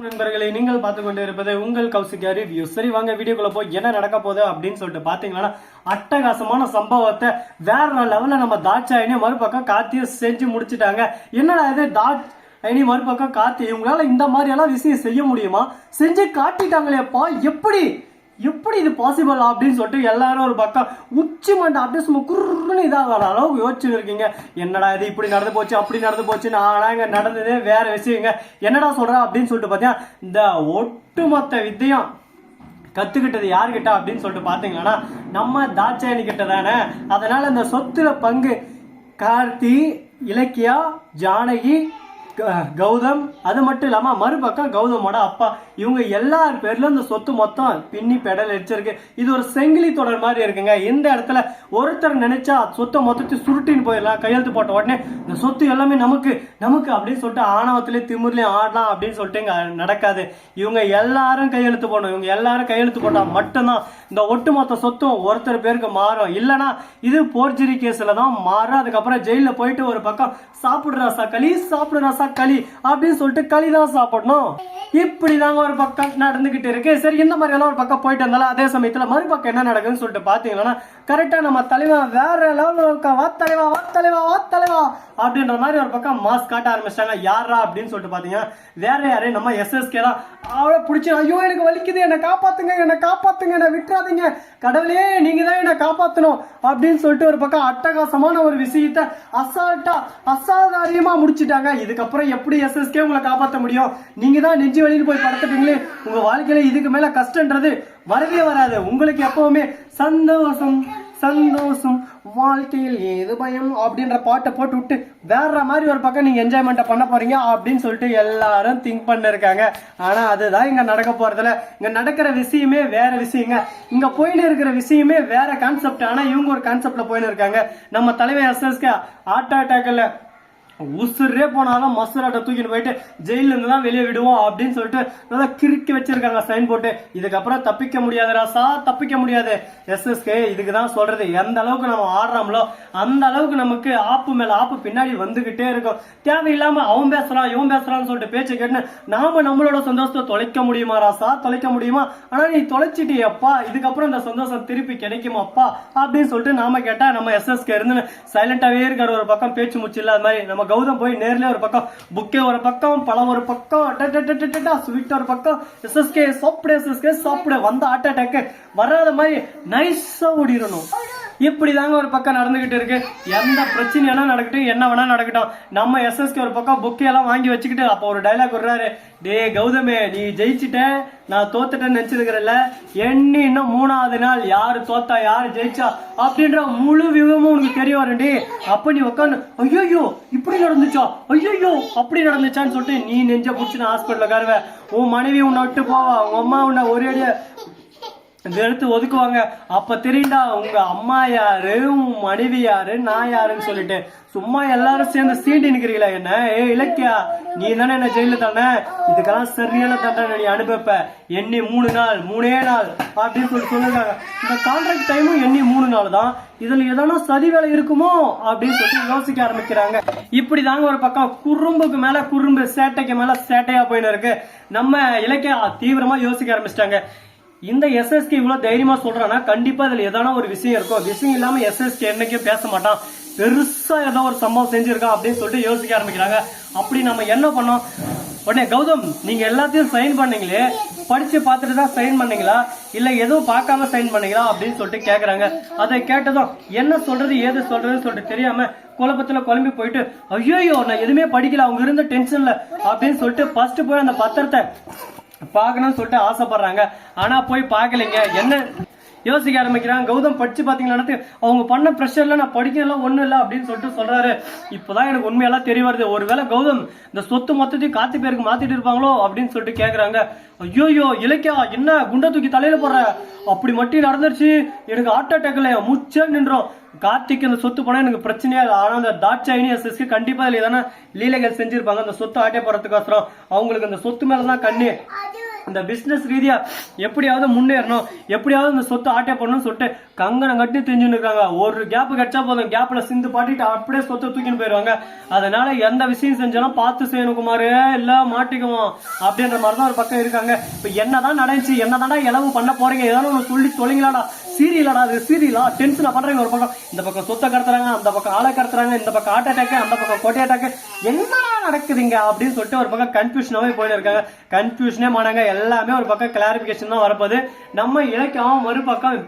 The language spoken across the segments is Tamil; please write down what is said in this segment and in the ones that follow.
நண்பர்களை நீங்கள் பார்த்து கொண்டு இருப்பது உங்கள் கௌசிகா ரிவ்யூ. சரி வாங்க வீடியோக்குள்ள போய் என்ன நடக்க போகுது அப்படின்னு சொல்லிட்டு பாத்தீங்கன்னா அட்டகாசமான சம்பவத்தை வேற லெவல்ல நம்ம தாட்சாயினி மறுபக்கம் காத்தியும் செஞ்சு முடிச்சுட்டாங்க. என்னடா இது தாட்சாயினி மறுபக்கம் காத்தி இவங்களால இந்த மாதிரி எல்லாம் விஷயம் செய்ய முடியுமா? செஞ்சு காட்டிட்டாங்களேப்பா, எப்படி எப்படி இது பாசிபிள் அப்படின்னு சொல்லிட்டு எல்லாரும் ஒரு பக்கம் உச்சி மண்டை அப்படியே சும்மா குருன்னு இதாக அளவுக்கு யோசிச்சுன்னு இருக்கீங்க. என்னடா இது இப்படி நடந்து போச்சு அப்படி நடந்து போச்சுன்னு. ஆனா இங்க நடந்ததே வேற விஷயங்க. என்னடா சொல்ற அப்படின்னு சொல்லிட்டு பார்த்தீங்கன்னா இந்த ஒட்டுமொத்த வித்தையும் கத்துக்கிட்டது யார்கிட்ட அப்படின்னு சொல்லிட்டு பாத்தீங்கன்னா நம்ம தாட்சாயணி கிட்ட தானே. அதனால இந்த சொத்துல பங்கு கார்த்தி, இலக்கியா, ஜானகி, கௌதம், அது மட்டும் இல்லாம மறுபக்கம் கௌதமோட அப்பா, இவங்க எல்லார் பேர்ல இந்த சொத்து மொத்தம் பின்னி பெடல் அடிச்சிருக்கு. இது ஒரு செங்கிலி தொடர் மாதிரி இருக்குங்க. இந்த இடத்துல ஒருத்தர் நினைச்சா சொத்தை மொத்தத்தை சுருட்டின்னு போயிடலாம். கையெழுத்து போட்ட உடனே இந்த சொத்து எல்லாமே நமக்கு நமக்கு அப்படின்னு சொல்லிட்டு ஆணவத்திலேயே திமிர்லயும் ஆடலாம் அப்படின்னு சொல்லிட்டு இங்க நடக்காது. இவங்க எல்லாரும் கையெழுத்து போடணும். இவங்க எல்லாரும் கையெழுத்து போட்டா மட்டும்தான் இந்த ஒட்டுமொத்த சொத்தும் ஒருத்தர் பேருக்கு மாறும். இல்லைன்னா இது போர்ஜரி கேஸ்ல தான் மாறும். அதுக்கப்புறம் ஜெயில போயிட்டு ஒரு பக்கம் சாப்பிடுற ரசா களி சாப்பிடுற ரசா களி அப்படின்னு சொல்லிட்டு களி தான் சாப்பிடணும். இப்படிதாங்க ஒரு பக்கம் நடந்துகிட்டு இருக்கு. சரி, இந்த மாதிரி எல்லாம் ஒரு பக்கம் போயிட்டு இருந்தாலும் அதே சமயத்துல மறுபக்கம் என்ன நடக்குதுன்னு சொல்லிட்டு பாத்தீங்கன்னா கரெக்டா நம்ம தலைவன் வேற லெவல்ல வா தலைவா வா தலைவா வா தலைவா அப்படின்ற மாதிரி ஒரு பக்கம் மாஸ்க் காட்ட ஆரம்பிச்சிட்டாங்க. யாரா அப்படின்னு சொல்லிட்டு பாத்தீங்கன்னா வேற யாரு நம்ம எஸ்எஸ்கே தான். அவளை பிடிச்சி ஐயோ எனக்கு வலிக்குது, என்னை காப்பாத்துங்க, என்னை காப்பாத்துங்க, என்னை விட்டுறாதீங்க, கடவுளே நீங்க தான் என்னை காப்பாத்தணும் அப்படின்னு சொல்லிட்டு ஒரு பக்கம் அட்டகாசமான ஒரு விஷயத்த அசாதாரியமா முடிச்சுட்டாங்க. இதுக்கப்புறம் எப்படி எஸ்எஸ்கே உங்களை காப்பாற்ற முடியும்? நீங்க தான் நெஞ்சு வழியில் போய் படுத்துட்டீங்களே. உங்க வாழ்க்கையில இதுக்கு மேல கஷ்டன்றது வரவே வராது. உங்களுக்கு எப்பவுமே சந்தோஷம் சந்தோஷம் வாழ்க்கையில் ஏது பயம் அப்படின்ற பாட்டை போட்டு விட்டு வேற மாதிரி ஒரு பக்கம் நீங்க என்ஜாய்மெண்ட்டை பண்ண போறீங்க அப்படின்னு சொல்லிட்டு எல்லாரும் திங்க் பண்ண இருக்காங்க. ஆனா அதுதான் இங்க நடக்க போறதுல. இங்க நடக்கிற விஷயமே வேற விஷயங்க. இங்க போயின்னு இருக்கிற விஷயமே வேற கான்செப்ட். ஆனா இவங்க ஒரு கான்செப்ட்ல போயின்னு இருக்காங்க. நம்ம தலைவர் எஸ்எஸ்கே ஹார்ட் அட்டாக்ல உசுரே போனாலும் மசுராட்ட தூக்கிட்டு போயிட்டு ஜெயில இருந்து தான் வெளியே விடுவோம் அப்படின்னு சொல்லிட்டு நல்லா கிறுக்கி வச்சிருக்காங்க சைன் போட்டு. இதுக்கப்புறம் தப்பிக்க முடியாது ராசா, தப்பிக்க முடியாது. எஸ்எஸ்கே இதுக்கு தான் சொல்றது, எந்த அளவுக்கு நம்ம ஆடுறோம்லோ அந்த அளவுக்கு நமக்கு ஆப்பு மேல ஆப்பு பின்னாடி வந்துகிட்டே இருக்கும். தேவையில்லாம அவன் பேசுறான் இவன் பேசுறான்னு சொல்லிட்டு பேச்சு கேட்டு நாம நம்மளோட சந்தோஷத்தை தொலைக்க முடியுமா ராசா? தொலைக்க முடியுமா? ஆனா நீ தொலைச்சிட்டியப்பா, இதுக்கப்புறம் இந்த சந்தோஷம் திருப்பி கிடைக்குமாப்பா அப்படின்னு சொல்லிட்டு நாம கேட்டா நம்ம எஸ்எஸ்கே இருந்து சைலண்டாவே இருக்காரு. ஒரு பக்கம் பேச்சு முச்சு இல்லாத மாதிரி. நம்ம கௌதம் போய் நேர்ல ஒரு பக்கம் புக்கே ஒரு பக்கம் பழம் ஒரு பக்கம் ஸ்வீட் ஒரு பக்கம் எஸ்எஸ்கே சாப்பிட வந்த ஹார்ட் அட்டாக் வராத மாதிரி நைஸா ஓடிடணும். இப்படிதாங்க ஒரு பக்கம் நடந்துகிட்டு இருக்கு. எந்த பிரச்சனையா நடக்கட்டும், என்ன வேணா நடக்கட்டும், நம்ம எஸ்எஸ்கே ஒரு பக்கம் புக்கே எல்லாம் வாங்கி வச்சுக்கிட்டு அப்ப ஒரு டைலாக் விடுறாரு. டே கௌதமே, நீ ஜெயிச்சுட்ட நான் தோத்துட்டேன்னு நினைச்சிருக்கிறல்ல, எண்ணி இன்னும் 3வது நாள் யாரு தோத்தா யாரு ஜெயிச்சா அப்படின்ற முழு விவரமும் உனக்கு தெரிய வரண்டி. அப்ப நீ உட்காந்து ஐயோ இப்படி நடந்துச்சா, ஐயோ அப்படி நடந்துச்சான்னு சொல்லிட்டு நீ நெஞ்ச புடிச்சு ஹாஸ்பிட்டல் உட்காருவ. உன் மனைவி உன்னை விட்டு போவா, உன் அம்மா உன்னை ஒரே அடியா எடுத்து ஒதுக்குவாங்க. அப்ப தெரியுண்டா உங்க அம்மா யாரு, உன் மனைவி யாரு, நான் யாருன்னு சொல்லிட்டு. சும்மா எல்லாரும் சேர்ந்து சீண்டி நிக்கிறீங்களா என்ன? இலக்கியா, நீ தானே என்ன ஜெயில தானே, இதுக்கெல்லாம் சரியான தண்டனை நீ அனுபவிப்ப. எண்ணி 3 நாள் 3 நாள் அப்படின்னு சொல்லிட்டு சொல்லிருக்காங்க. இந்த கான்ட்ராக்ட் டைமும் எண்ணி 3 நாள் தான். இதுல எதனா சதி வேலை இருக்குமோ அப்படின்னு சொல்லிட்டு யோசிக்க ஆரம்பிக்கிறாங்க. இப்படிதாங்க ஒரு பக்கம் குறும்புக்கு மேல குறும்பு, சேட்டைக்கு மேல சேட்டையா போயின்னு இருக்கு. நம்ம இலக்கியா தீவிரமா யோசிக்க ஆரம்பிச்சிட்டாங்க. இந்த எஸ்எஸ்கே இவ்வளவு தைரியமா சொல்றான்னா கண்டிப்பா இதுல ஏதான ஒரு விஷயம் இருக்கும். விஷயம் இல்லாம எஸ்எஸ்கே என்னைக்கும் பேச மாட்டான். பெருசா ஏதோ ஒரு சம்பவம் செஞ்சிருக்கான் அப்படின்னு சொல்லிட்டு யோசிக்க ஆரம்பிக்கிறாங்க. அப்படி நம்ம என்ன பண்ணோம்? உடனே கௌதம், நீங்க எல்லாத்தையும் சைன் பண்ணீங்களே, படிச்சு பார்த்துட்டு தான் சைன் பண்ணீங்களா இல்ல எதுவும் பார்க்காம சைன் பண்ணீங்களா அப்படின்னு சொல்லிட்டு கேக்குறாங்க. அதை கேட்டதும் என்ன சொல்றது ஏது சொல்றதுன்னு சொல்லிட்டு தெரியாம குழப்பத்துல குழம்பி போயிட்டு ஐயோ நான் எதுவுமே படிக்கல, அவங்க இருந்த டென்ஷன்ல அப்படின்னு சொல்லிட்டு ஃபர்ஸ்ட் போய் அந்த பத்திரத்தை பார்க்கணும்னு சொல்லிட்டு ஆசைப்படுறாங்க. ஆனா போய் பார்க்கலைங்க. என்ன யோசிக்க ஆரம்பிக்கிறாங்க. கௌதம் படிச்சு பாத்தீங்கன்னா அவங்க பண்ண பிரஷர்ல நான் படிக்கலாம் ஒண்ணும் இல்லை அப்படின்னு சொல்லிட்டு சொல்றாரு. இப்பதான் எனக்கு உண்மையெல்லாம் தெரிய வருது. ஒருவேளை கௌதம் இந்த சொத்து மொத்தத்தையும் காத்து பேருக்கு மாத்திட்டு இருப்பாங்களோ அப்படின்னு சொல்லிட்டு கேக்குறாங்க. ஐயோ இலக்கியா, என்ன குண்டை தூக்கி தலையில போடுற, அப்படி மட்டும் நடந்துருச்சு, எனக்கு ஹார்ட் அட்டாக்ல முச்சே நின்றோம். கார்த்திக் இந்த சொத்து போனா எனக்கு பிரச்சனையா இல்லை. ஆனா அந்த தாட்சாயினி எஸ்எஸ்கே கண்டிப்பா இதுல ஏதான லீலைகள் செஞ்சிருப்பாங்க. அந்த சொத்து ஆட்டே போறதுக்கோசரம் அவங்களுக்கு அந்த சொத்து மேலதான் கண்ணு. இந்த பிசினஸ் ரீதியா எப்படியாவது முன்னேறணும், எப்படியாவது இந்த சொத்து ஆட்டே பண்ணணும்னு சொல்லிட்டு கங்கணம் கட்டி தெரிஞ்சுன்னு இருக்காங்க. ஒரு கேப் கிடைச்சா போதும், கேப்ல சிந்து பாட்டிட்டு அப்படியே சொத்தை தூக்கின்னு போயிருவாங்க. அதனால எந்த விஷயம் செஞ்சாலும் பார்த்து செய்யணும் குமாரு, இல்ல மாட்டிக்குவோம் அப்படின்ற மாதிரிதான் ஒரு பக்கம் இருக்காங்க. இப்ப என்னதான் நடந்துச்சு, என்னதான்டா இளவு பண்ண போறீங்க, ஏதாவது ஒன்று சொல்லி தொலைங்களாடா. சீரியலாடா அது, சீரியலா டென்ஷனா பண்றீங்க. ஒரு பக்கம் இந்த பக்கம் சொத்தை கடத்துறாங்க, அந்த பக்கம் ஆளை கடத்துறாங்க, இந்த பக்கம் ஹார்ட் அட்டாக், அந்த பக்கம் கொட்டை அட்டாக், என்ன நடக்குதுங்க அப்படின்னு சொல்லிட்டு ஒரு பக்கம் கன்ஃபியூஷனாவே போயிட்டு இருக்காங்க. கன்ஃபியூஷனே மானாங்க, எல்லாமே ஒரு பக்கம் கிளாரிபிகேஷன் தான் வரப்போகுது. நம்ம இலக்கியம் மறுபக்கம்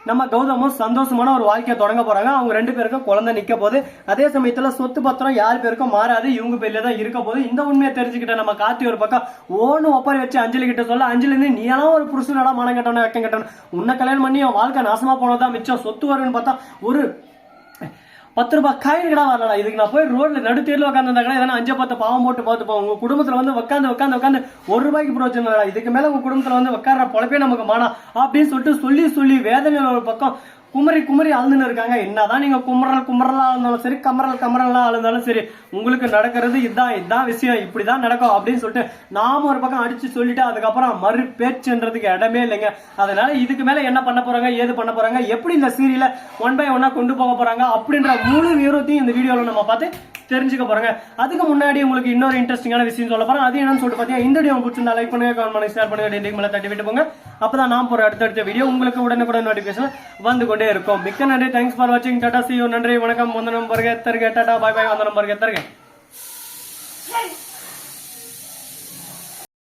நம்ம கௌதமும் சந்தோஷமான ஒரு வாழ்க்கையை தொடங்க போறாங்க. அவங்க 2 பேருக்கும் குழந்தை நிக்க போகுது. அதே சமயத்துல சொத்து பத்திரம் யார் பேருக்கும் மாறாது, இவங்க பேர்ல தான் இருக்க போகுது. இந்த உண்மையை தெரிஞ்சுக்கிட்ட நம்ம கார்த்தி ஒரு பக்கம் ஓன்னு ஒப்பரை வச்சு அஞ்சலி கிட்ட சொல்ல, அஞ்சலி நீ எல்லாம் ஒரு புருஷனடா, மனம் கட்டணும் வெக்கம் கட்டணும், உன்னை கல்யாணம் பண்ணி அவன் வாழ்க்கை நாசமா போனதான் மிச்சம், சொத்து வரும்னு பார்த்தா ஒரு 10 ரூபாய் காயின் கிடா வரலாம். இதுக்கு நான் போய் ரோட்ல நடுத்தேர்ல உட்காந்துருந்தா கூட எதனா 5-10 பாவம் போட்டு பார்த்துப்போம். உங்க குடும்பத்துல வந்து உட்காந்து 1 ரூபாய்க்கு பிரோஜனம், இதுக்கு மேல உங்க குடும்பத்துல வந்து உட்கார பொழப்பே நமக்கு மானா அப்படின்னு சொல்லிட்டு சொல்லி வேதனையில ஒரு பக்கம் குமரி அழுந்துன்னு இருக்காங்க. என்னதான் நீங்க குமரலா இருந்தாலும் சரி, கமரலா இருந்தாலும் சரி, உங்களுக்கு நடக்கிறது இதுதான் விஷயம், இப்படிதான் நடக்கும் அப்படின்னு சொல்லிட்டு நாம ஒரு பக்கம் அடிச்சு சொல்லிட்டு அதுக்கப்புறம் மறு பேச்சுன்றதுக்கு இடமே இல்லைங்க. அதனால இதுக்கு மேல என்ன பண்ண போறாங்க, ஏது பண்ண போறாங்க, எப்படி இந்த சீரியல 1 by 1 கொண்டு போக போறாங்க அப்படின்ற முழு விவரத்தையும் இந்த வீடியோல நம்ம பார்த்து தெரிஞ்சுக்க போறாங்க. அதுக்கு முன்னாடி உங்களுக்கு இன்னொரு இன்ட்ரெஸ்டிங்கான விஷயம் சொல்ல போறேன். அது என்னன்னு சொல்லிட்டு பாத்தீங்கன்னா, இந்த வீடியோ பிடிச்சிருந்தா லைக் பண்ணுங்க, கமெண்ட் பண்ணுங்க, ஷேர் பண்ணுங்க, டெய்லி மேல தட்டி விட்டு போங்க. அப்பதான் நான் போற அடுத்த வீடியோ உங்களுக்கு உடனுக்குடன் நோட்டிபிகேஷன் வந்து கொண்டே இருக்கும். மிக்க நன்றி, தேங்க்ஸ் ஃபார் வாட்சிங், டாடா, see you, நன்றி, வணக்கம், வந்தனம், வருக, தருக, டாடா, பாய் பாய், வந்தனம், வருக, தருக.